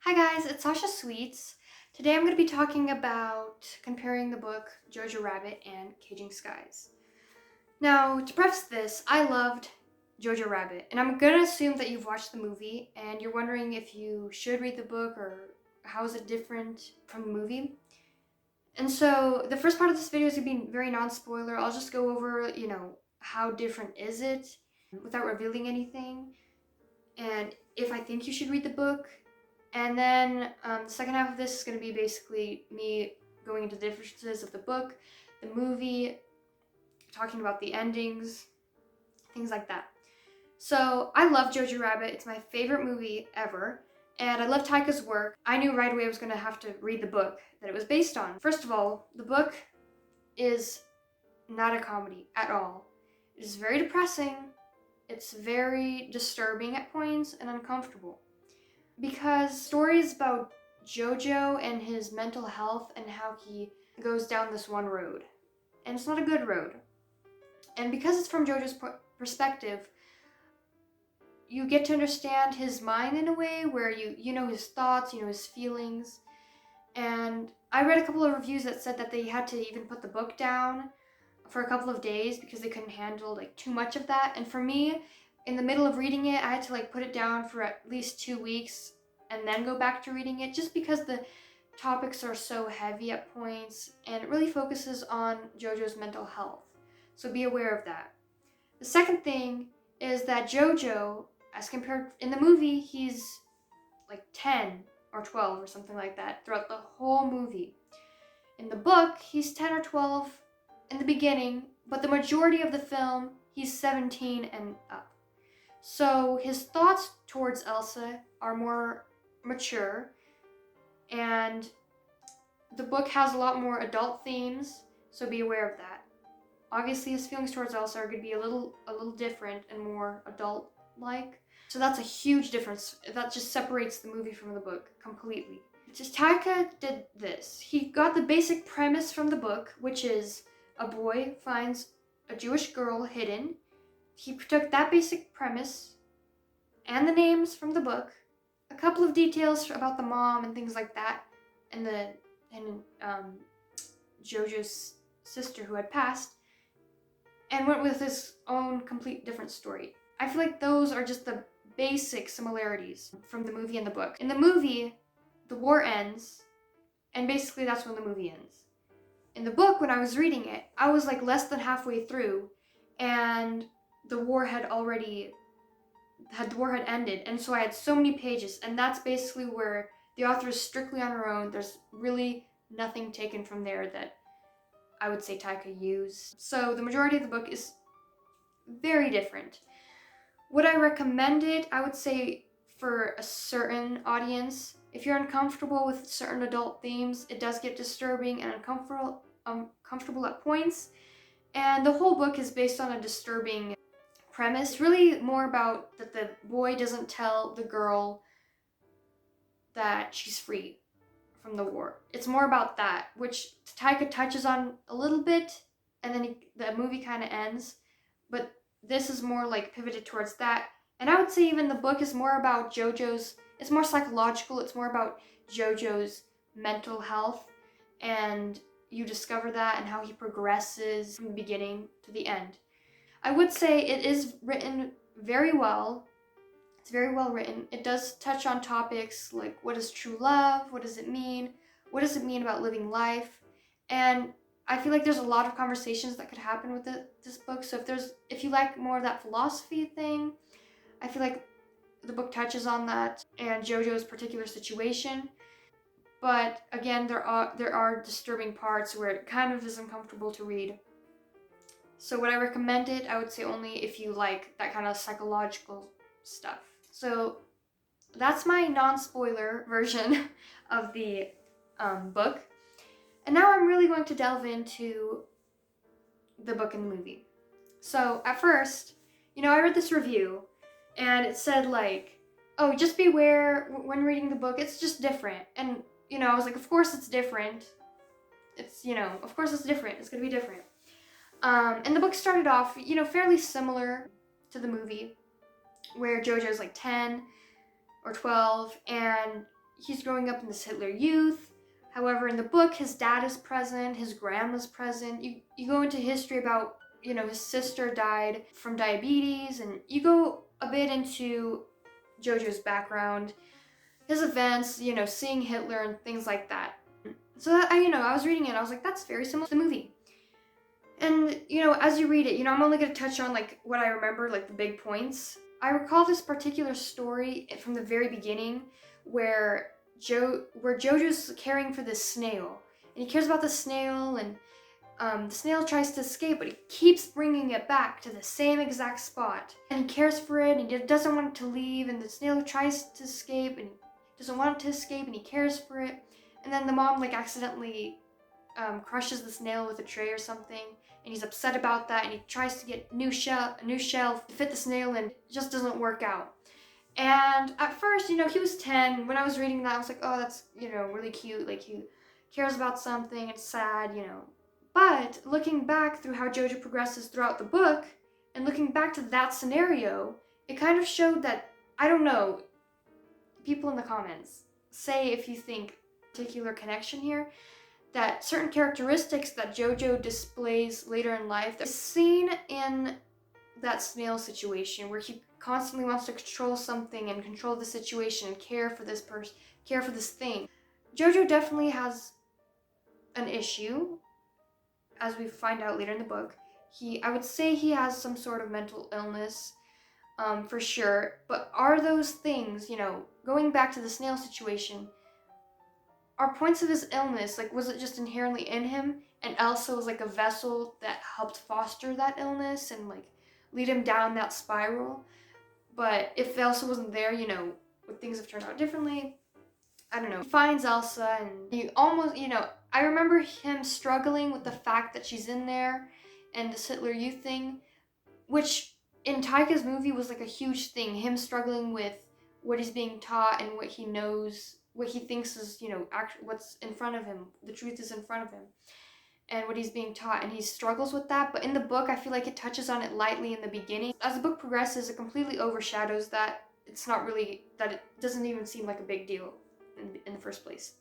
Hi guys, it's Sasha Sweets. Today I'm going to be talking about comparing the book JoJo Rabbit and Caging Skies. Now, to preface this, I loved JoJo Rabbit, and I'm going to assume that you've watched the movie and you're wondering if you should read the book or how is it different from the movie. And so the first part of this video is going to be very non-spoiler. I'll just go over, how different is it without revealing anything, and if I think you should read the book. And then the second half of this is going to be basically me going into the differences of the book, the movie, talking about the endings, things like that. So I love JoJo Rabbit. It's my favorite movie ever. And I love Taika's work. I knew right away I was going to have to read the book that it was based on. First of all, the book is not a comedy at all. It is very depressing. It's very disturbing at points and uncomfortable. Because stories about JoJo and his mental health and how he goes down this one road. And it's not a good road. And because it's from JoJo's perspective, you get to understand his mind in a way where you know his thoughts, you know his feelings. And I read a couple of reviews that said that they had to even put the book down for a couple of days because they couldn't handle too much of that. And for me, in the middle of reading it, I had to put it down for at least 2 weeks and then go back to reading it, just because the topics are so heavy at points and it really focuses on JoJo's mental health. So be aware of that. The second thing is that JoJo, as compared in the movie, he's 10 or 12 or something like that throughout the whole movie. In the book, he's 10 or 12 in the beginning, but the majority of the film, he's 17 and up. So his thoughts towards Elsa are more mature, and the book has a lot more adult themes, so be aware of that. Obviously, his feelings towards Elsa are going to be a little different and more adult-like. So that's a huge difference. That just separates the movie from the book completely. Just Taika did this. He got the basic premise from the book, which is a boy finds a Jewish girl hidden. He took that basic premise and the names from the book, a couple of details about the mom and things like that, and JoJo's sister who had passed, and went with his own complete different story. I feel like those are just the basic similarities from the movie and the book. In the movie, the war ends, and basically that's when the movie ends. In the book, when I was reading it, I was less than halfway through, and the war had ended, and so I had so many pages, and that's basically where the author is strictly on her own. There's really nothing taken from there that I would say Taika used. So the majority of the book is very different. Would I recommend it? I would say for a certain audience. If you're uncomfortable with certain adult themes, it does get disturbing and uncomfortable at points. And the whole book is based on a disturbing premise, really more about that the boy doesn't tell the girl that she's free from the war. It's more about that, which Taika touches on a little bit, and then the movie kind of ends, but this is more pivoted towards that. And I would say even the book is more about it's more psychological, it's more about JoJo's mental health, and you discover that and how he progresses from the beginning to the end. I would say it is written very well. It's very well written. It does touch on topics like what is true love, what does it mean, what does it mean about living life, and I feel like there's a lot of conversations that could happen with this book. So if you like more of that philosophy thing, I feel like the book touches on that and JoJo's particular situation. But again, there are disturbing parts where it kind of is uncomfortable to read. So would I recommend it? I would say only if you like that kind of psychological stuff. So that's my non-spoiler version of the book. And now I'm really going to delve into the book and the movie. So at first, I read this review and it said oh, just beware when reading the book, it's just different. And, I was like, of course it's different. It's, of course it's different. It's going to be different. And the book started off, fairly similar to the movie, where JoJo's 10 or 12, and he's growing up in this Hitler Youth. However, in the book, his dad is present, his grandma's present. You go into history about, his sister died from diabetes, and you go a bit into JoJo's background, his events, seeing Hitler and things like that. So that, I was reading it, I was like, that's very similar to the movie. And, as you read it, I'm only going to touch on, like, what I remember, like, the big points. I recall this particular story from the very beginning where JoJo's caring for this snail. And he cares about the snail, and the snail tries to escape, but he keeps bringing it back to the same exact spot. And he cares for it, and he doesn't want it to leave, and the snail tries to escape, and he doesn't want it to escape, and he cares for it. And then the mom, like, accidentally crushes the snail with a tray or something, and he's upset about that, and he tries to get a new shell to fit the snail, and it just doesn't work out. And at first, he was 10. When I was reading that, I was like, oh, that's, really cute. Like, he cares about something. It's sad, But looking back through how JoJo progresses throughout the book, and looking back to that scenario, it kind of showed that, I don't know, people in the comments, say if you think particular connection here, that certain characteristics that JoJo displays later in life that is seen in that snail situation where he constantly wants to control something and control the situation and care for this person, care for this thing. JoJo definitely has an issue, as we find out later in the book. I would say he has some sort of mental illness, for sure. But are those things, going back to the snail situation, are points of his illness, like, was it just inherently in him, and Elsa was like a vessel that helped foster that illness and, like, lead him down that spiral? But if Elsa wasn't there, would things have turned out differently? I don't know. He finds Elsa, and he almost, I remember him struggling with the fact that she's in there and this Hitler Youth thing, which in Taika's movie was like a huge thing. Him struggling with what he's being taught and what he knows, what he thinks is, what's in front of him. The truth is in front of him. And what he's being taught, and he struggles with that. But in the book, I feel like it touches on it lightly in the beginning. As the book progresses, it completely overshadows that. It's not really, that it doesn't even seem like a big deal in the first place.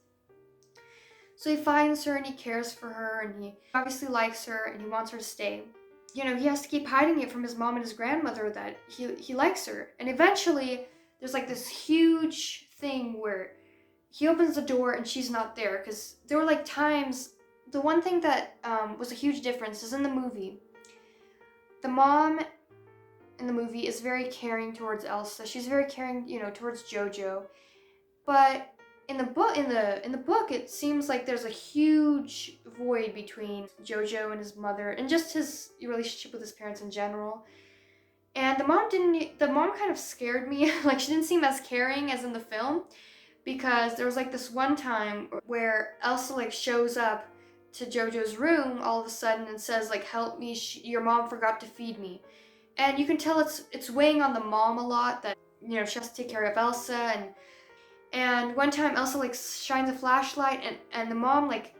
So he finds her, and he cares for her, and he obviously likes her, and he wants her to stay. He has to keep hiding it from his mom and his grandmother that he likes her. And eventually, there's like this huge thing where he opens the door and she's not there, because there were like times. The one thing that was a huge difference is in the movie, the mom in the movie is very caring towards Elsa. She's very caring, towards JoJo. But in the book, it seems like there's a huge void between JoJo and his mother, and just his relationship with his parents in general. And the mom kind of scared me. Like, she didn't seem as caring as in the film, because there was like this one time where Elsa like shows up to JoJo's room all of a sudden and says, like, help me, your mom forgot to feed me. And you can tell it's weighing on the mom a lot, that, she has to take care of Elsa. And one time Elsa like shines a flashlight, and the mom like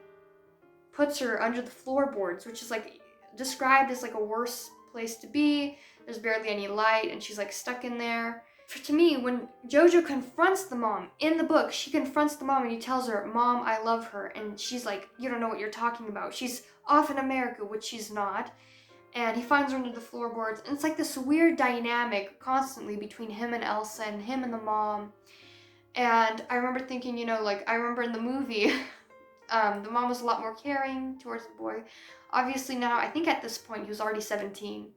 puts her under the floorboards, which is like described as like a worse place to be. There's barely any light, and she's like stuck in there. To me, when JoJo confronts the mom in the book, she confronts the mom and he tells her, Mom, I love her. And she's like, you don't know what you're talking about. She's off in America, which she's not. And he finds her under the floorboards. And it's like this weird dynamic constantly between him and Elsa and him and the mom. And I remember thinking, I remember in the movie, the mom was a lot more caring towards the boy. Obviously now, I think at this point, he was already 17.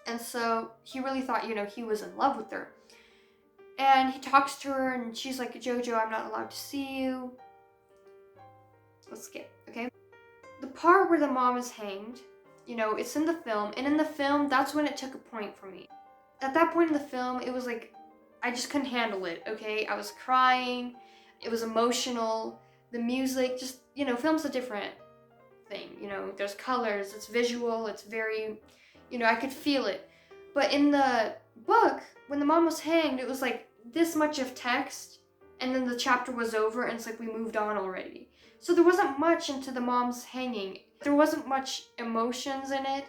And so he really thought, he was in love with her. And he talks to her, and she's like, JoJo, I'm not allowed to see you. Let's skip, okay? The part where the mom is hanged, it's in the film. And in the film, that's when it took a point for me. At that point in the film, it was like, I just couldn't handle it, okay? I was crying. It was emotional. The music, just, film's a different thing. There's colors, it's visual, it's very... I could feel it. But in the book, when the mom was hanged, it was like this much of text, and then the chapter was over, and it's like we moved on already. So there wasn't much into the mom's hanging. There wasn't much emotions in it.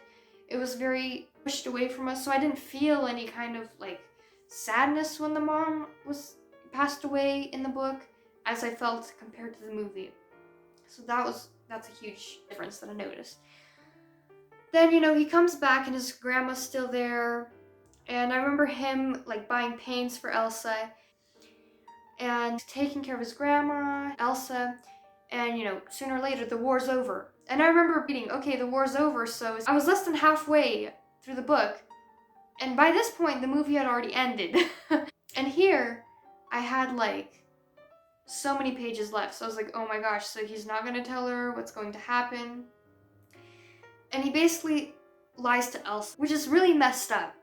It was very pushed away from us, so I didn't feel any kind of like sadness when the mom was passed away in the book as I felt compared to the movie. So that's a huge difference that I noticed. Then, he comes back and his grandma's still there. And I remember him like buying paints for Elsa and taking care of his grandma, Elsa. And, sooner or later, the war's over. And I remember reading, okay, the war's over, so I was less than halfway through the book. And by this point, the movie had already ended. And here, I had like so many pages left. So I was like, oh my gosh, so he's not going to tell her what's going to happen. And he basically lies to Elsa, which is really messed up.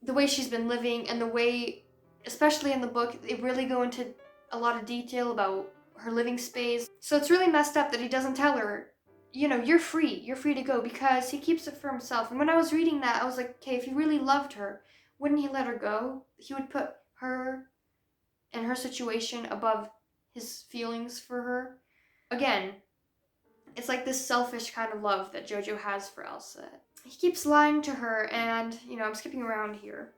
The way she's been living and the way, especially in the book, they really go into a lot of detail about her living space. So it's really messed up that he doesn't tell her, you're free to go, because he keeps it for himself. And when I was reading that, I was like, okay, if he really loved her, wouldn't he let her go? He would put her and her situation above his feelings for her. Again, it's like this selfish kind of love that JoJo has for Elsa. He keeps lying to her, and, I'm skipping around here.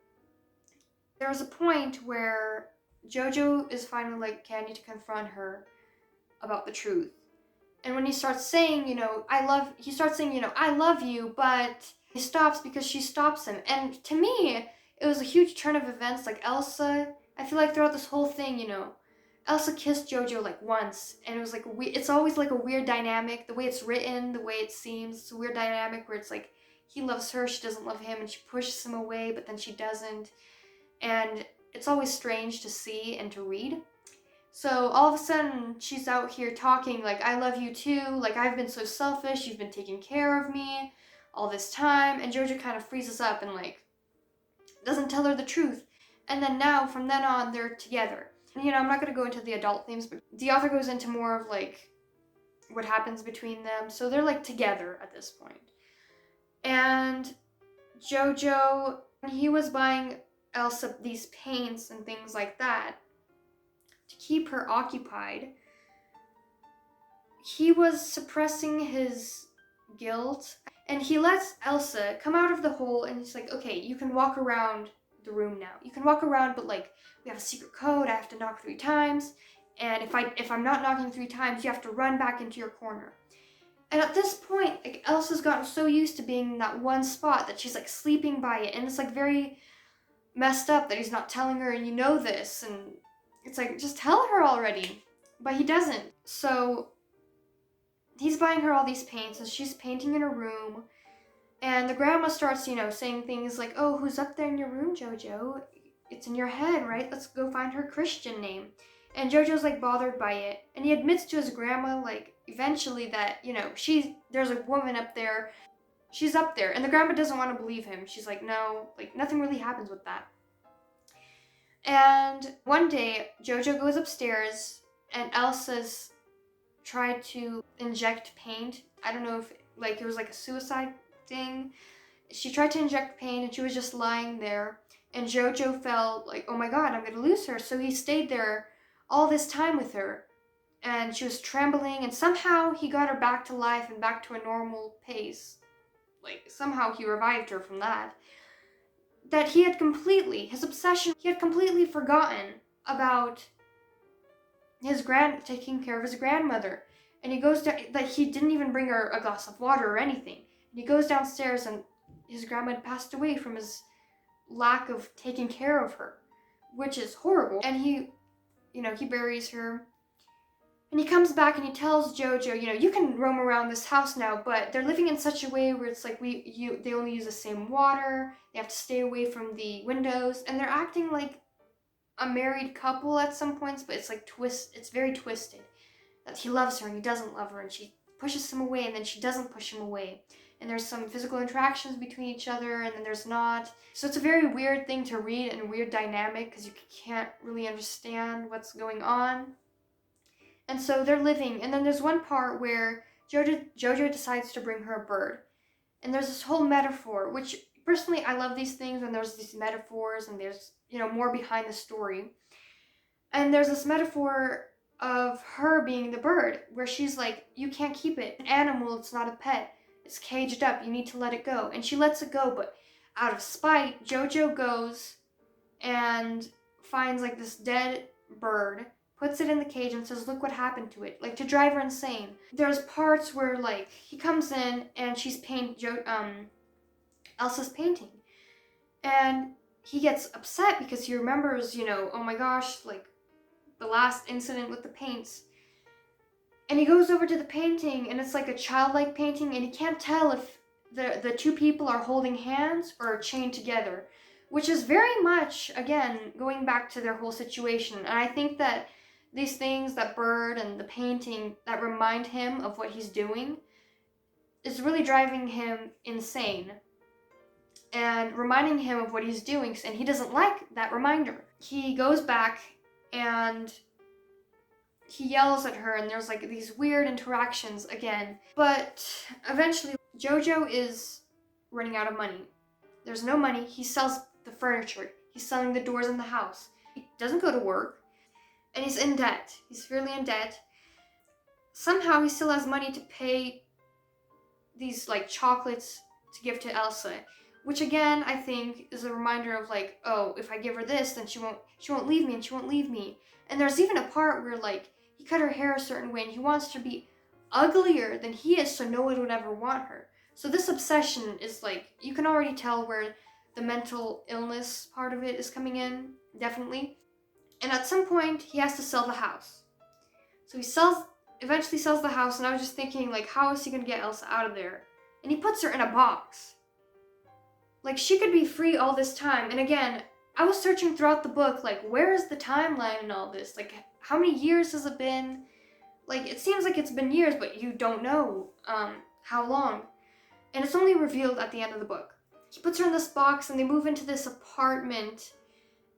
There was a point where JoJo is finally like, okay, I need to confront her about the truth. And when he starts saying, I love you, but he stops because she stops him. And to me, it was a huge turn of events. Like Elsa, I feel like throughout this whole thing, Elsa kissed JoJo like once, and it was like it's always like a weird dynamic. The way it's written, the way it seems, it's a weird dynamic where it's like he loves her, she doesn't love him, and she pushes him away, but then she doesn't. And it's always strange to see and to read. So all of a sudden, she's out here talking like, I love you too, like I've been so selfish, you've been taking care of me all this time, and JoJo kind of freezes up and like doesn't tell her the truth. And then now, from then on, they're together. And, I'm not going to go into the adult themes, but the author goes into more of like what happens between them. So they're like together at this point. And JoJo, when he was buying Elsa these paints and things like that to keep her occupied, he was suppressing his guilt, and he lets Elsa come out of the hole, and he's like, okay, you can walk around the room now. You can walk around, but like, we have a secret code, I have to knock 3 times, and if I'm not knocking 3 times, you have to run back into your corner. And at this point, like, Elsa's gotten so used to being in that one spot that she's like sleeping by it, and it's like very messed up that he's not telling her, and this, and it's like, just tell her already. But he doesn't. So he's buying her all these paints, and she's painting in her room, and the grandma starts, saying things like, oh, who's up there in your room, JoJo? It's in your head, right? Let's go find her Christian name. And JoJo's like bothered by it, and he admits to his grandma, like, eventually that, there's a woman up there, she's up there, and the grandma doesn't want to believe him. She's like, no, like, nothing really happens with that. And one day, JoJo goes upstairs, and Elsa's tried to inject paint. I don't know if, like, it was like a suicide thing. She tried to inject paint, and she was just lying there, and JoJo felt like, oh my god, I'm gonna lose her. So he stayed there all this time with her, and she was trembling, and somehow he got her back to life and back to a normal pace. Like, somehow he revived her from that. That he had completely forgotten about taking care of his grandmother. And he goes down, that he didn't even bring her a glass of water or anything. And he goes downstairs, and his grandma had passed away from his lack of taking care of her, which is horrible. And he buries her. And he comes back and he tells JoJo, you can roam around this house now, but they're living in such a way where it's like they only use the same water, they have to stay away from the windows, and they're acting like a married couple at some points, but it's like it's very twisted. That he loves her and he doesn't love her, and she pushes him away, and then she doesn't push him away. And there's some physical interactions between each other, and then there's not. So it's a very weird thing to read and a weird dynamic because you can't really understand what's going on. And so they're living, and then there's one part where JoJo decides to bring her a bird. And there's this whole metaphor, which personally I love these things when there's these metaphors and there's, more behind the story. And there's this metaphor of her being the bird, where she's like, you can't keep it. An animal, it's not a pet. It's caged up, you need to let it go. And she lets it go, but out of spite, JoJo goes and finds like this dead bird, puts it in the cage and says, look what happened to it, like to drive her insane. There's parts where like he comes in and she's Elsa's painting, and he gets upset because he remembers, oh my gosh, like the last incident with the paints. And he goes over to the painting, and it's like a childlike painting, and he can't tell if the two people are holding hands or chained together, which is very much, again, going back to their whole situation. And I think that these things, that bird and the painting, that remind him of what he's doing, is really driving him insane and reminding him of what he's doing, and he doesn't like that reminder. He goes back and he yells at her, and there's like these weird interactions again. But eventually, JoJo is running out of money. There's no money. He sells the furniture. He's selling the doors in the house. He doesn't go to work, and he's in debt. He's severely in debt. Somehow he still has money to pay these like chocolates to give to Elsa, which again I think is a reminder of like, oh, if I give her this, then she won't leave me, and she won't leave me. And there's even a part where like he cut her hair a certain way, and he wants her to be uglier than he is so no one would ever want her. So this obsession is like, you can already tell where the mental illness part of it is coming in, definitely. And at some point he has to sell the house. So he eventually sells the house, and I was just thinking like, how is he gonna get Elsa out of there? And he puts her in a box. Like, she could be free all this time. And again, I was searching throughout the book, like, where is the timeline in all this? Like, how many years has it been? Like, it seems like it's been years, but you don't know how long. And it's only revealed at the end of the book. He puts her in this box, and they move into this apartment.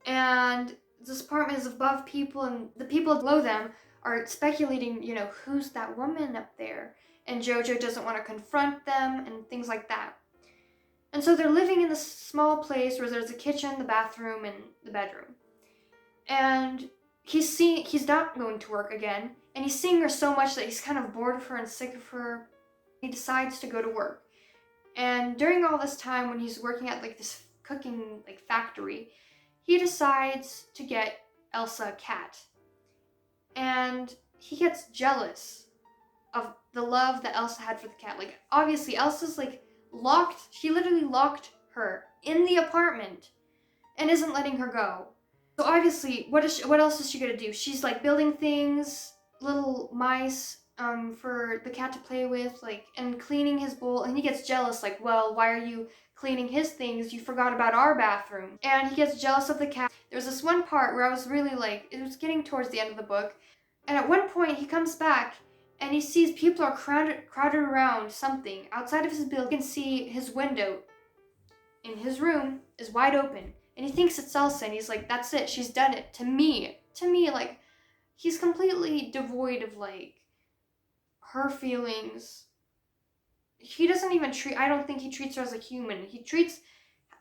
And this apartment is above people, and the people below them are speculating, who's that woman up there? And JoJo doesn't want to confront them, and things like that. And so they're living in this small place where there's a kitchen, the bathroom, and the bedroom. And he's not going to work again, and he's seeing her so much that he's kind of bored of her and sick of her. He decides to go to work. And during all this time, when he's working at like this cooking like factory, he decides to get Elsa a cat. And he gets jealous of the love that Elsa had for the cat. Like, obviously, Elsa's like she literally locked her in the apartment and isn't letting her go. So obviously, what else is she gonna do? She's like building things, little mice, for the cat to play with, like, and cleaning his bowl, and he gets jealous, like, well, why are you cleaning his things? You forgot about our bathroom. And he gets jealous of the cat. There's this one part where I was really like, it was getting towards the end of the book, and at one point he comes back and he sees people are crowded around something outside of his building. You can see his window in his room is wide open, and he thinks it's Elsa, and he's like, that's it, she's done it to me, like, he's completely devoid of like her feelings. He doesn't even I don't think he treats her as a human. He treats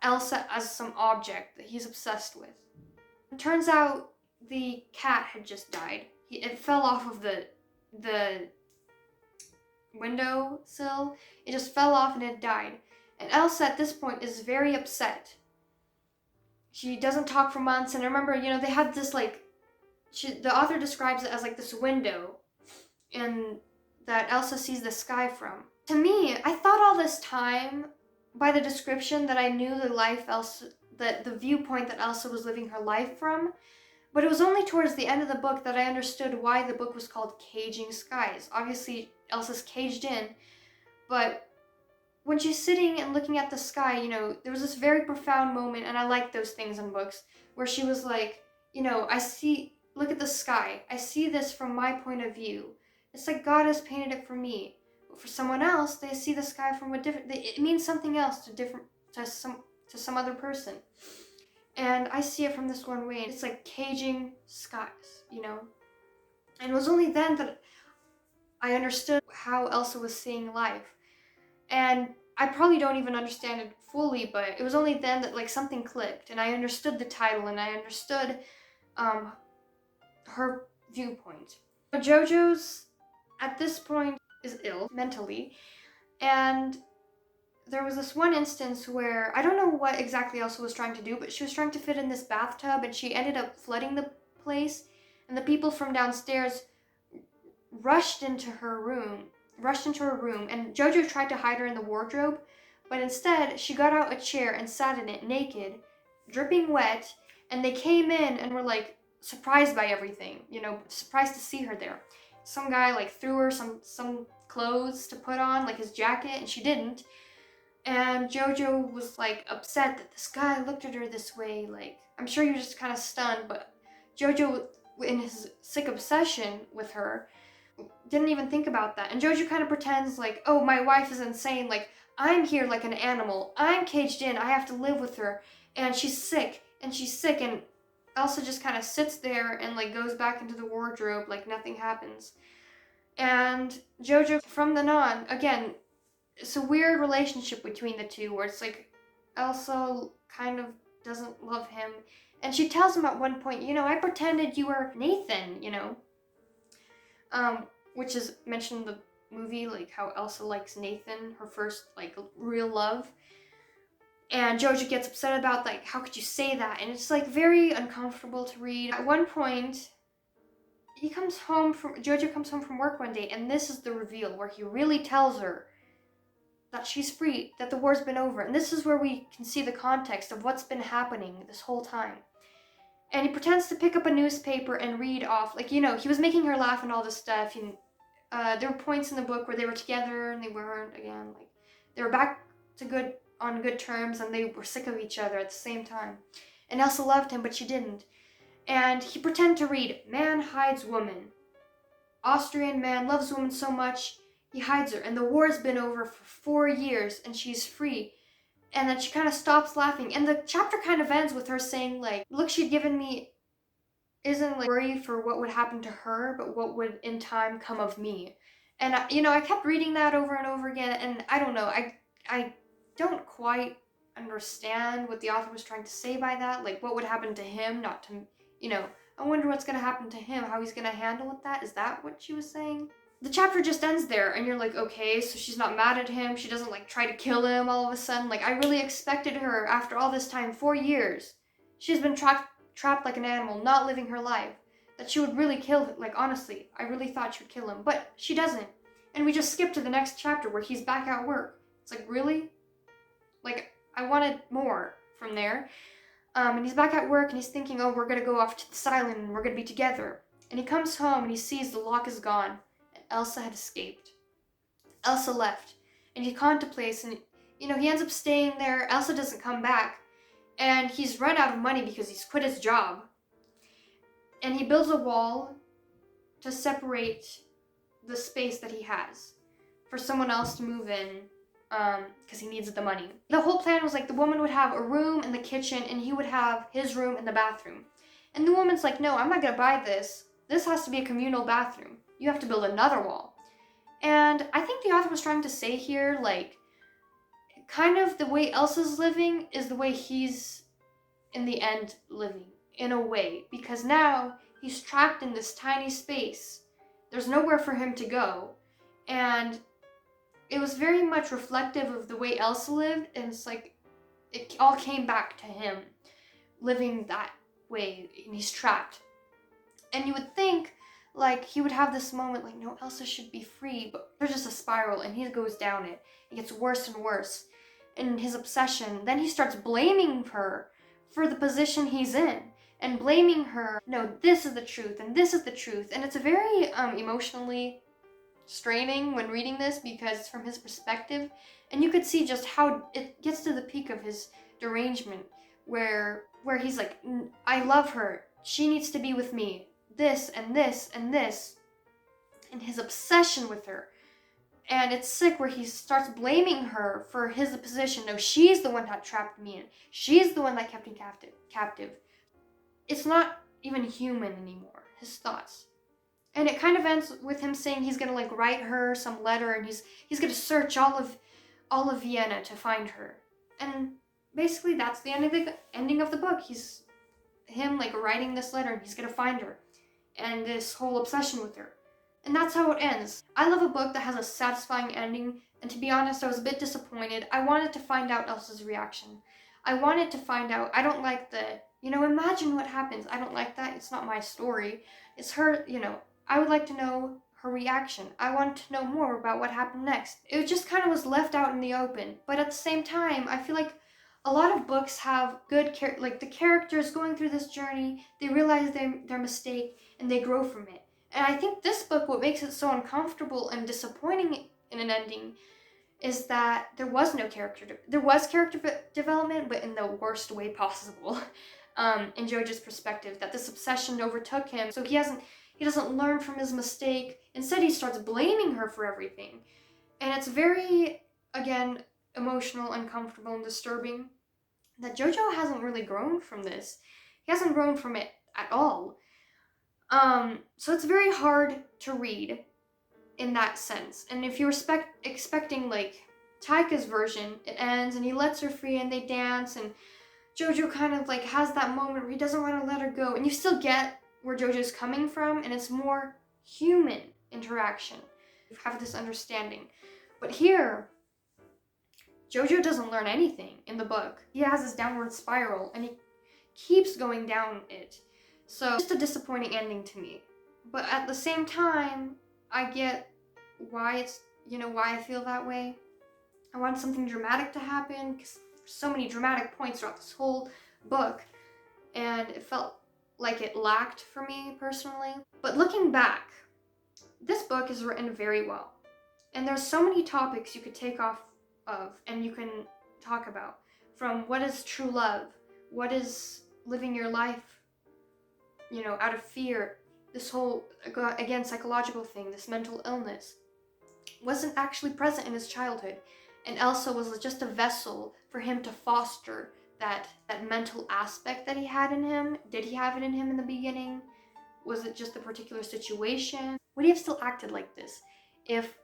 Elsa as some object that he's obsessed with. It turns out the cat had just died. It fell off of the windowsill. It just fell off and it died. And Elsa at this point is very upset. She doesn't talk for months, and I remember, they had this like, the author describes it as like this window, and that Elsa sees the sky from. To me, I thought all this time, by the description, that I knew the viewpoint that Elsa was living her life from. But it was only towards the end of the book that I understood why the book was called Caging Skies. Obviously, Elsa's caged in, but when she's sitting and looking at the sky, there was this very profound moment, and I like those things in books, where she was like, look at the sky. I see this from my point of view. It's like God has painted it for me. But for someone else, they see the sky from it means something else to some other person. And I see it from this one way. It's like caging skies, And it was only then that I understood how Elsa was seeing life. And I probably don't even understand it fully, but it was only then that like something clicked, and I understood the title, and I understood her viewpoint. JoJo's at this point is ill mentally, and there was this one instance where I don't know what exactly Elsa was trying to do, but she was trying to fit in this bathtub and she ended up flooding the place. And the people from downstairs rushed into her room, and JoJo tried to hide her in the wardrobe, but instead she got out a chair and sat in it naked, dripping wet, and they came in and were like surprised by everything, surprised to see her there. Some guy like threw her some clothes to put on, like his jacket, and she didn't. And JoJo was like upset that this guy looked at her this way. Like, I'm sure he was just kind of stunned, but JoJo, in his sick obsession with her, didn't even think about that. And JoJo kind of pretends like, oh, my wife is insane. Like, I'm here like an animal. I'm caged in. I have to live with her. And she's sick. And Elsa just kind of sits there and like goes back into the wardrobe like nothing happens. And JoJo, from then on, again, it's a weird relationship between the two where it's like Elsa kind of doesn't love him. And she tells him at one point, I pretended you were Nathan, which is mentioned in the movie, like how Elsa likes Nathan, her first like real love. And JoJo gets upset about like, how could you say that? And it's like very uncomfortable to read. At one point, JoJo comes home from work one day, and this is the reveal where he really tells her that she's free, that the war's been over. And this is where we can see the context of what's been happening this whole time. And he pretends to pick up a newspaper and read off, like, he was making her laugh and all this stuff. And there were points in the book where they were together and they weren't again. Like, they were back to on good terms, and they were sick of each other at the same time. And Elsa loved him, but she didn't. And he pretended to read, man hides woman. Austrian man loves woman so much, he hides her. And the war's been over for 4 years, and she's free. And then she kind of stops laughing. And the chapter kind of ends with her saying, like, look she'd given me isn't like worry for what would happen to her, but what would in time come of me. And, I kept reading that over and over again, and I don't know, I don't quite understand what the author was trying to say by that. Like, what would happen to him, not to, I wonder what's going to happen to him, how he's going to handle with that. Is that what she was saying? The chapter just ends there, and you're like, okay, so she's not mad at him. She doesn't, like, try to kill him all of a sudden. Like, I really expected her, after all this time, 4 years, she's been trapped like an animal, not living her life, that she would really kill him. Like, honestly, I really thought she would kill him, but she doesn't. And we just skip to the next chapter where he's back at work. It's like, really? Like, I wanted more from there. And he's back at work, and he's thinking, oh, we're going to go off to this island, and we're going to be together. And he comes home, and he sees the lock is gone. Elsa had escaped. Elsa left, and he contemplates, and he ends up staying there. Elsa doesn't come back, and he's run out of money because he's quit his job. And he builds a wall to separate the space that he has for someone else to move in, because he needs the money. The whole plan was like the woman would have a room in the kitchen, and he would have his room in the bathroom. And the woman's like, no, I'm not gonna buy this. This has to be a communal bathroom. You have to build another wall. And I think the author was trying to say here, like, kind of the way Elsa's living is the way he's, in the end, living, in a way. Because now he's trapped in this tiny space. There's nowhere for him to go. And it was very much reflective of the way Elsa lived, and it's like, it all came back to him, living that way, and he's trapped. And you would think, like, he would have this moment, like, no, Elsa should be free, but there's just a spiral, and he goes down it. It gets worse and worse. And his obsession, then he starts blaming her for the position he's in, and blaming her, no, this is the truth, and this is the truth. And it's a very emotionally straining when reading this, because it's from his perspective, and you could see just how it gets to the peak of his derangement, where he's like, I love her, she needs to be with me, this and this and this, and his obsession with her. And it's sick where he starts blaming her for his position. No, she's the one that trapped me in. She's the one that kept me captive. It's not even human anymore, his thoughts. And it kind of ends with him saying he's gonna like write her some letter, and he's gonna search all of Vienna to find her. And basically that's the ending of the book. He's him like writing this letter, and he's gonna find her, and this whole obsession with her. And that's how it ends. I love a book that has a satisfying ending, and to be honest, I was a bit disappointed. I wanted to find out Elsa's reaction. I wanted to find out, I don't like imagine what happens. I don't like that. It's not my story. It's her, I would like to know her reaction. I wanted to know more about what happened next. It just kind of was left out in the open. But at the same time, I feel like a lot of books have good like the characters going through this journey, they realize their mistake and they grow from it. And I think this book, what makes it so uncomfortable and disappointing in an ending, is that there was no there was character development, but in the worst way possible. In JoJo's perspective, that this obsession overtook him, so he doesn't learn from his mistake. Instead, he starts blaming her for everything. And it's very, again, emotional, uncomfortable, and disturbing that JoJo hasn't really grown from this. He hasn't grown from it at all. So it's very hard to read in that sense. And if you're expecting like Taika's version, it ends and he lets her free and they dance, and JoJo kind of like has that moment where he doesn't want to let her go, and you still get where JoJo's coming from, and it's more human interaction. You have this understanding. But here, JoJo doesn't learn anything in the book. He has this downward spiral, and he keeps going down it. So, just a disappointing ending to me. But at the same time, I get why why I feel that way. I want something dramatic to happen, because there's so many dramatic points throughout this whole book, and it felt like it lacked for me personally. But looking back, this book is written very well. And there's so many topics you could take off of and you can talk about. From what is true love, what is living your life, out of fear, this whole, again, psychological thing, this mental illness, wasn't actually present in his childhood. And Elsa was just a vessel for him to foster that mental aspect that he had in him. Did he have it in him in the beginning? Was it just a particular situation? Would he have still acted like this if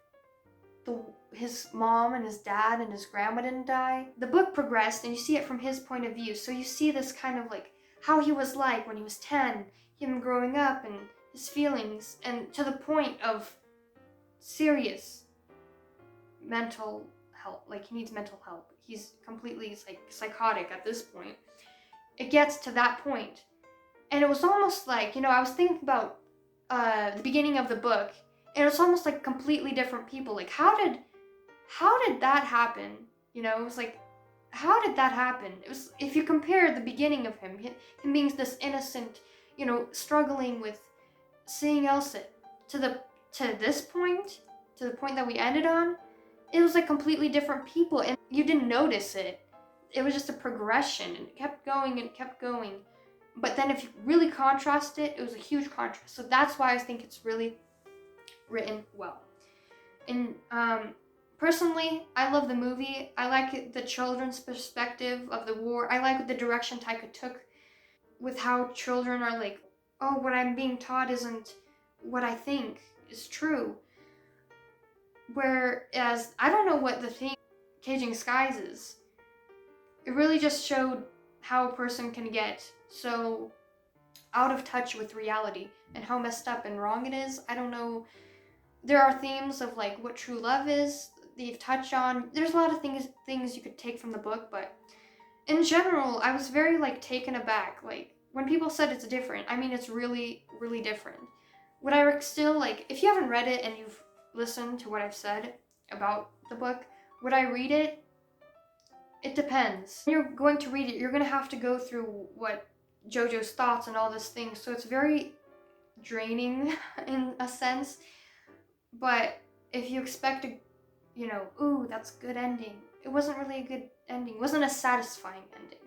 his mom and his dad and his grandma didn't die? The book progressed and you see it from his point of view. So you see this kind of like how he was like when he was 10, him growing up and his feelings, and to the point of serious mental help. Like he needs mental help. He's completely psychotic at this point. It gets to that point. And it was almost like, I was thinking about the beginning of the book, and it's almost like completely different people. Like, how did that happen? It was like, how did that happen? It was, if you compare the beginning of him being this innocent, struggling with seeing Elsa, to this point, to the point that we ended on, it was like completely different people, and you didn't notice it. It was just a progression, and it kept going and it kept going. But then if you really contrast it, it was a huge contrast. So that's why I think it's really written well. And personally, I love the movie. I like the children's perspective of the war. I like the direction Taika took with how children are like, oh, what I'm being taught isn't what I think is true. Whereas, I don't know what the thing Caging Skies is. It really just showed how a person can get so out of touch with reality and how messed up and wrong it is. I don't know. There are themes of like what true love is they've touched on. There's a lot of things you could take from the book, but in general, I was very taken aback. Like when people said it's different, I mean, it's really, really different. Would I still if you haven't read it and you've listened to what I've said about the book, would I read it? It depends. When you're going to read it, you're going to have to go through what JoJo's thoughts and all this thing, so it's very draining in a sense. But if you expect a, ooh, that's a good ending, it wasn't really a good ending. It wasn't a satisfying ending.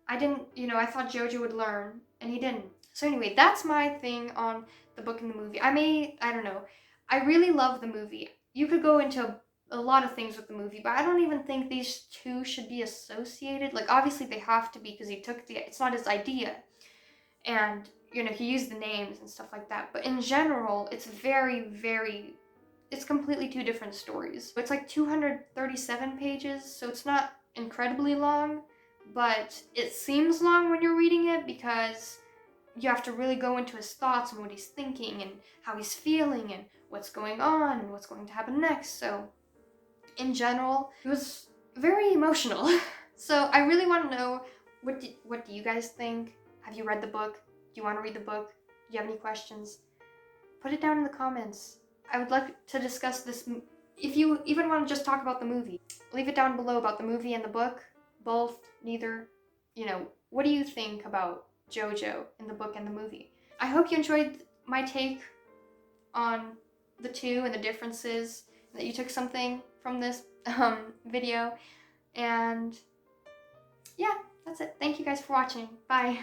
I didn't, I thought JoJo would learn, and he didn't. So anyway, that's my thing on the book and the movie. I don't know. I really love the movie. You could go into a lot of things with the movie, but I don't even think these two should be associated. Like, obviously they have to be because it's not his idea. And, he used the names and stuff like that. But in general, it's very, very, it's completely two different stories. It's 237 pages, so it's not incredibly long, but it seems long when you're reading it because you have to really go into his thoughts and what he's thinking and how he's feeling and what's going on and what's going to happen next. So in general, it was very emotional. So I really want to know, what do you guys think? Have you read the book? Do you want to read the book? Do you have any questions? Put it down in the comments. I would like to discuss this. If you even want to just talk about the movie, leave it down below about the movie and the book. Both, neither. You know, what do you think about JoJo in the book and the movie? I hope you enjoyed my take on the two and the differences, and that you took something from this video. And yeah, that's it. Thank you guys for watching. Bye.